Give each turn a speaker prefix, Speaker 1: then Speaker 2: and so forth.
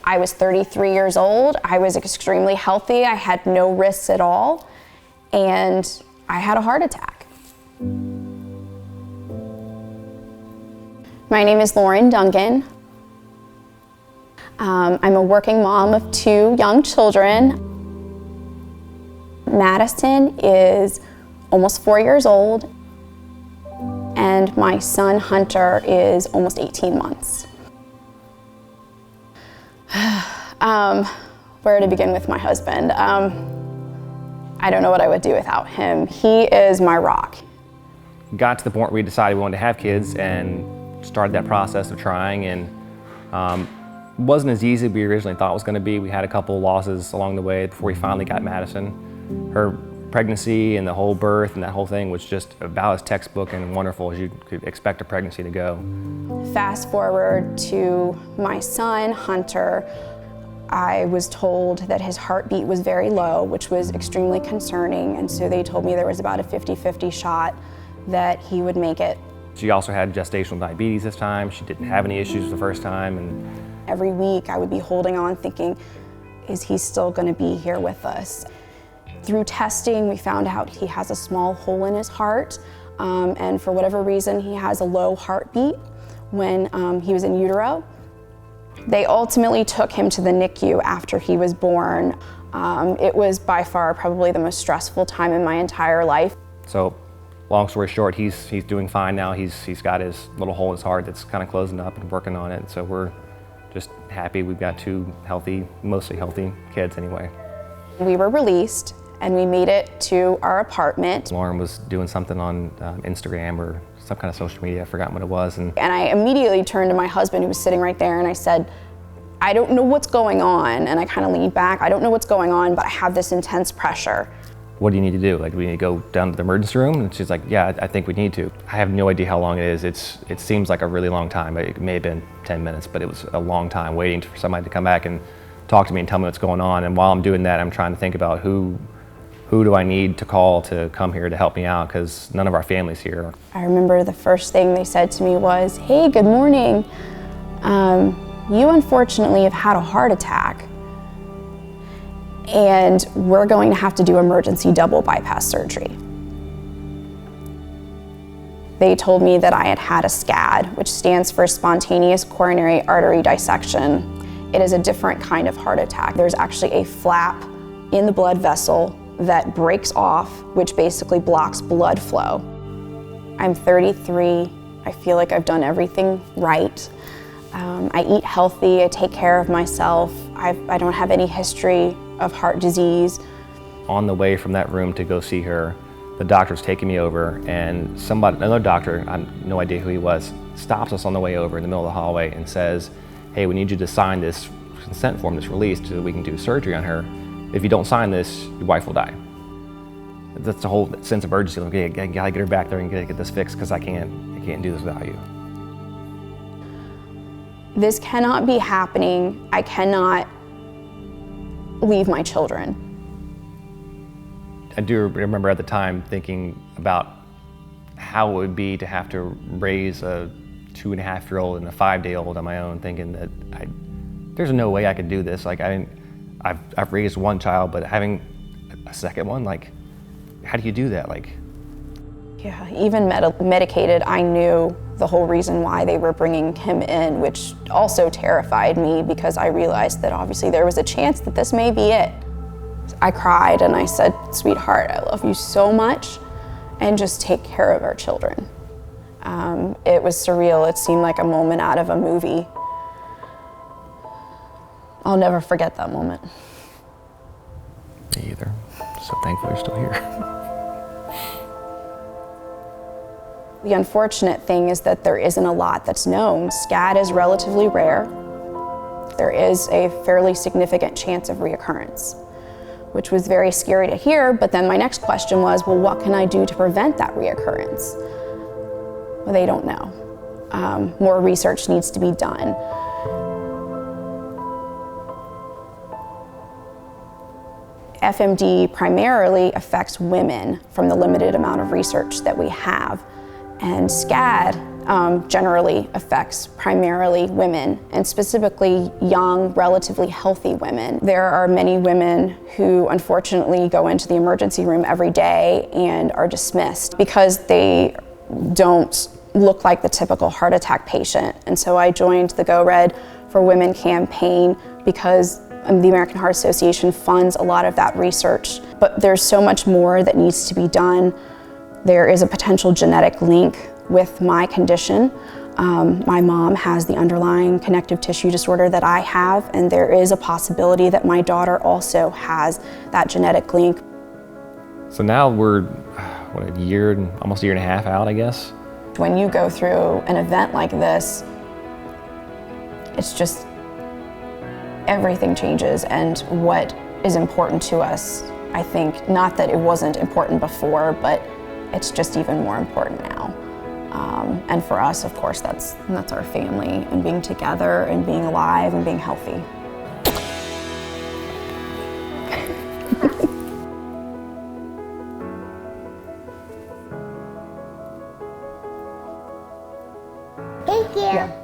Speaker 1: I was 33 years old. I was extremely healthy. I had no risks at all. And I had a heart attack. My name is Lauren Duncan. I'm a working mom of 2 young children. Madison is almost 4 years old, and my son Hunter is almost 18 months. Where to begin with my husband? I don't know what I would do without him. He is my rock.
Speaker 2: Got to the point where we decided we wanted to have kids and started that process of trying, and wasn't as easy as we originally thought it was going to be. We had a couple losses along the way before we finally got Madison. Her pregnancy and the whole birth and that whole thing was just about as textbook and wonderful as you could expect a pregnancy to go.
Speaker 1: Fast forward to my son, Hunter. I was told that his heartbeat was very low, which was extremely concerning, and so they told me there was about a 50-50 shot that he would make it.
Speaker 2: She also had gestational diabetes this time. She didn't have any issues the first time. And
Speaker 1: every week I would be holding on thinking, is he still going to be here with us? Through testing, we found out he has a small hole in his heart, and for whatever reason, he has a low heartbeat when he was in utero. They ultimately took him to the NICU after he was born. It was by far probably the most stressful time in my entire life.
Speaker 2: So, long story short, he's doing fine now. He's got his little hole in his heart that's kind of closing up and working on it. So we're just happy we've got 2 healthy, mostly healthy kids anyway. We
Speaker 1: were released and we made it to our apartment.
Speaker 2: Lauren was doing something on Instagram or some kind of social media, I forgot what it was. And
Speaker 1: I immediately turned to my husband, who was sitting right there, and I said, I don't know what's going on. And I kind of leaned back, I don't know what's going on, but I have this intense pressure.
Speaker 2: What do you need to do? Like, do we need to go down to the emergency room? And she's like, yeah, I think we need to. I have no idea how long it is. It seems like a really long time. It may have been 10 minutes, but it was a long time waiting for somebody to come back and talk to me and tell me what's going on. And while I'm doing that, I'm trying to think about who do I need to call to come here to help me out, because none of our family's here.
Speaker 1: I remember the first thing they said to me was, hey, good morning. You unfortunately have had a heart attack, and we're going to have to do emergency double bypass surgery. They told me that I had a SCAD, which stands for spontaneous coronary artery dissection. It is a different kind of heart attack. There's actually a flap in the blood vessel that breaks off, which basically blocks blood flow. I'm 33. I feel like I've done everything right. I eat healthy, I take care of myself. I don't have any history of heart disease.
Speaker 2: On the way from that room to go see her, the doctor's taking me over, and another doctor, I have no idea who he was, stops us on the way over in the middle of the hallway and says, hey, we need you to sign this consent form that's released so that we can do surgery on her. If you don't sign this, your wife will die. That's the whole sense of urgency. Like, okay, I gotta get her back there and get this fixed, because I can't do this without you.
Speaker 1: This cannot be happening. I cannot leave my children.
Speaker 2: I do remember at the time thinking about how it would be to have to raise a 2.5-year-old and a 5-day-old on my own, thinking that there's no way I could do this. Like, I've raised one child, but having a second one, like, how do you do that? Like,
Speaker 1: yeah, even medicated, I knew the whole reason why they were bringing him in, which also terrified me, because I realized that obviously there was a chance that this may be it. I cried and I said, sweetheart, I love you so much, and just take care of our children. It was surreal. It seemed like a moment out of a movie. I'll never forget that moment.
Speaker 2: Me either. So thankful you're still here.
Speaker 1: The unfortunate thing is that there isn't a lot that's known. SCAD is relatively rare. There is a fairly significant chance of reoccurrence, which was very scary to hear, but then my next question was, well, what can I do to prevent that reoccurrence? Well, they don't know. More research needs to be done. FMD primarily affects women from the limited amount of research that we have. And SCAD generally affects primarily women, and specifically young, relatively healthy women. There are many women who unfortunately go into the emergency room every day and are dismissed because they don't look like the typical heart attack patient. And so I joined the Go Red for Women campaign because the American Heart Association funds a lot of that research. But there's so much more that needs to be done. There is a potential genetic link with my condition. My mom has the underlying connective tissue disorder that I have, and there is a possibility that my daughter also has that genetic link.
Speaker 2: So now we're, almost a year and a half out, I guess.
Speaker 1: When you go through an event like this, it's just, everything changes, and what is important to us, I think, not that it wasn't important before, but it's just even more important now. And for us, of course, that's our family, and being together and being alive and being healthy.
Speaker 3: Thank you.
Speaker 1: Yeah.